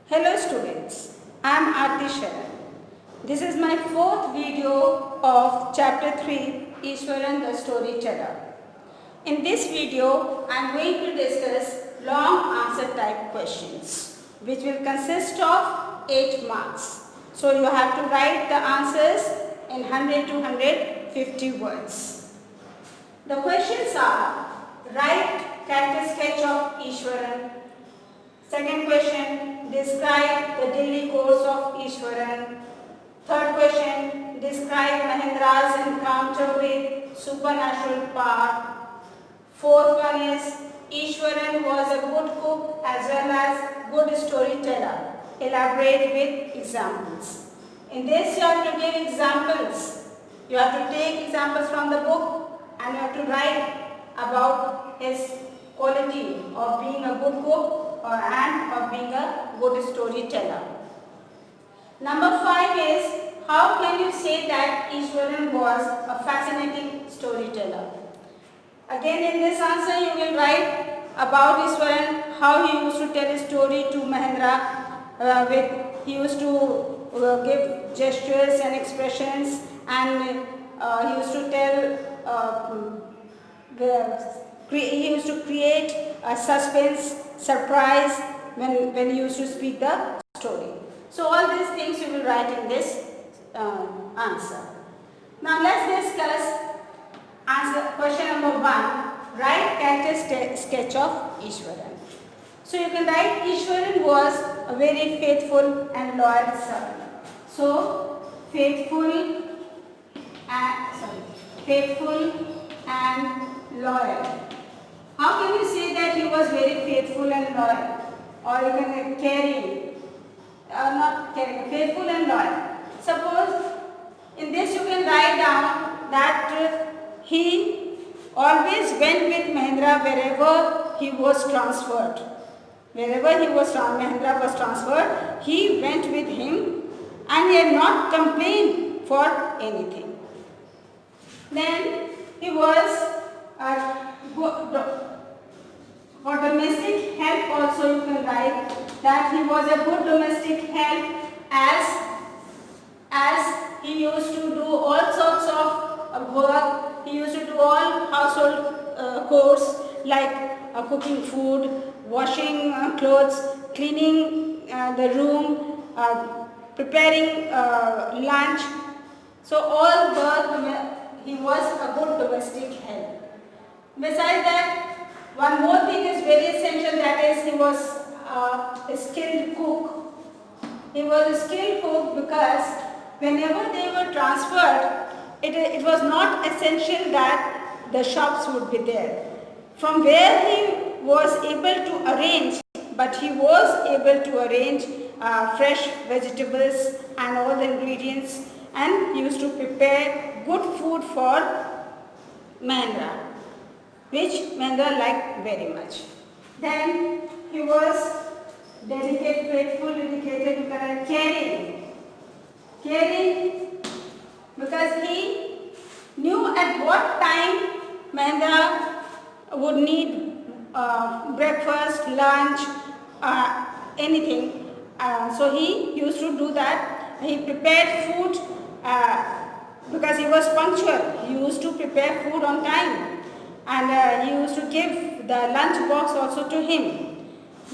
Hello students, I am Arti Sharan. This is my fourth video of chapter 3, Iswaran the Storyteller. In this video, I am going to discuss long answer type questions which will consist of 8 marks. So you have to write the answers in 100 to 150 words. The questions are: write character sketch of Iswaran. Second question, describe the daily course of Iswaran. Third question, describe Mahendra's encounter with supernatural power. Fourth one is, Iswaran was a good cook as well as good storyteller. Elaborate with examples. In this you have to give examples. You have to take examples from the book and you have to write about his quality of being a good cook and of being a good storyteller. Number 5 is, how can you say that Iswaran was a fascinating storyteller? Again, in this answer you will write about Iswaran, how he used to tell a story to Mahendra. He used to give gestures and expressions, and he used to tell he used to create a suspense, surprise when he used to speak the story. So all these things you will write in this answer. Now let's discuss answer question number 1. Write character sketch of Iswaran. So you can write, Iswaran was a very faithful and loyal servant. So faithful and loyal. How can you say that he was very faithful and loyal? Or you can caring, not caring, faithful and loyal. Suppose in this you can write down that he always went with Mahendra wherever he was transferred. Wherever Mahendra was transferred, he went with him and he had not complained for anything. Then he was for domestic help also you can write that he was a good domestic help as he used to do all sorts of work. He used to do all household chores like cooking food, washing clothes, cleaning the room, preparing lunch. So all work, he was a good domestic help. Besides that, one more thing is very essential, that is he was a skilled cook. He was a skilled cook because whenever they were transferred, it was not essential that the shops would be there. From where he was able to arrange, but he was able to arrange fresh vegetables and all the ingredients, and he used to prepare good food for Mahendra, which Mahendra liked very much. Then he was dedicated, faithful, dedicated, caring, because he knew at what time Mahendra would need breakfast, lunch, anything. So he used to do that. He prepared food because he was punctual. He used to prepare food on time, and he used to give the lunch box also to him.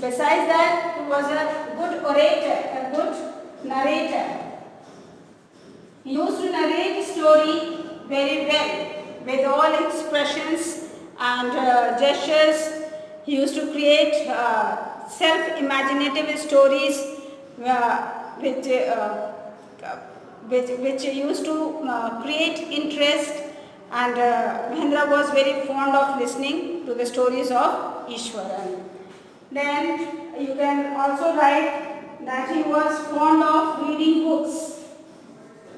Besides that, he was a good orator, a good narrator. He used to narrate story very well with all expressions and gestures. He used to create self-imaginative stories which used to create interest, and Mahendra was very fond of listening to the stories of Iswaran. Then you can also write that he was fond of reading books.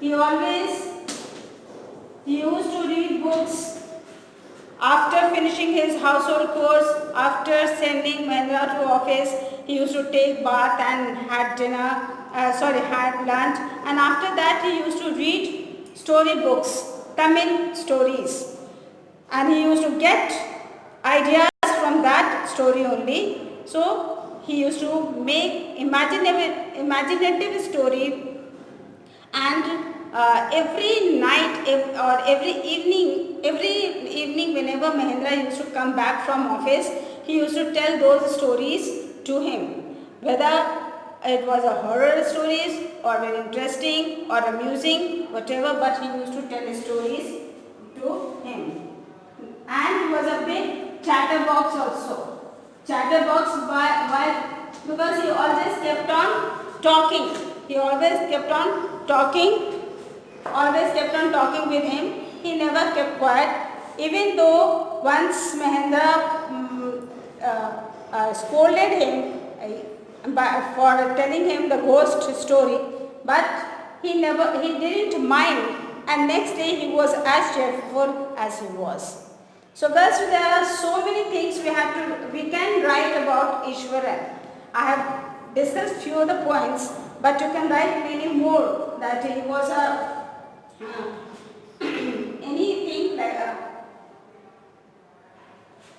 He used to read books after finishing his household chores. After sending Mahendra to office, he used to take bath and had lunch, and after that he used to read story books, Tamil stories, and he used to get ideas from that story only. So he used to make imaginative story, and every night or every evening whenever Mahendra used to come back from office, he used to tell those stories to him, whether it was a horror stories or very interesting or amusing, whatever, but he used to tell stories to him. And he was a big chatterbox also. Chatterbox because he always kept on talking. He always kept on talking, with him. He never kept quiet. Even though once Mahendra scolded him for telling him the ghost story, but he didn't mind, and next day he was as cheerful as he was. So girls, there are so many things we can write about Iswaran. I have discussed few of the points, but you can write many more, that he was a anything like a.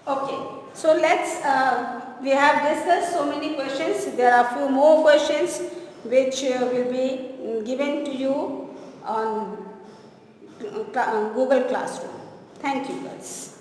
Okay, so let's we have discussed so many questions. There are few more questions which will be given to you on Google Classroom. Thank you, guys.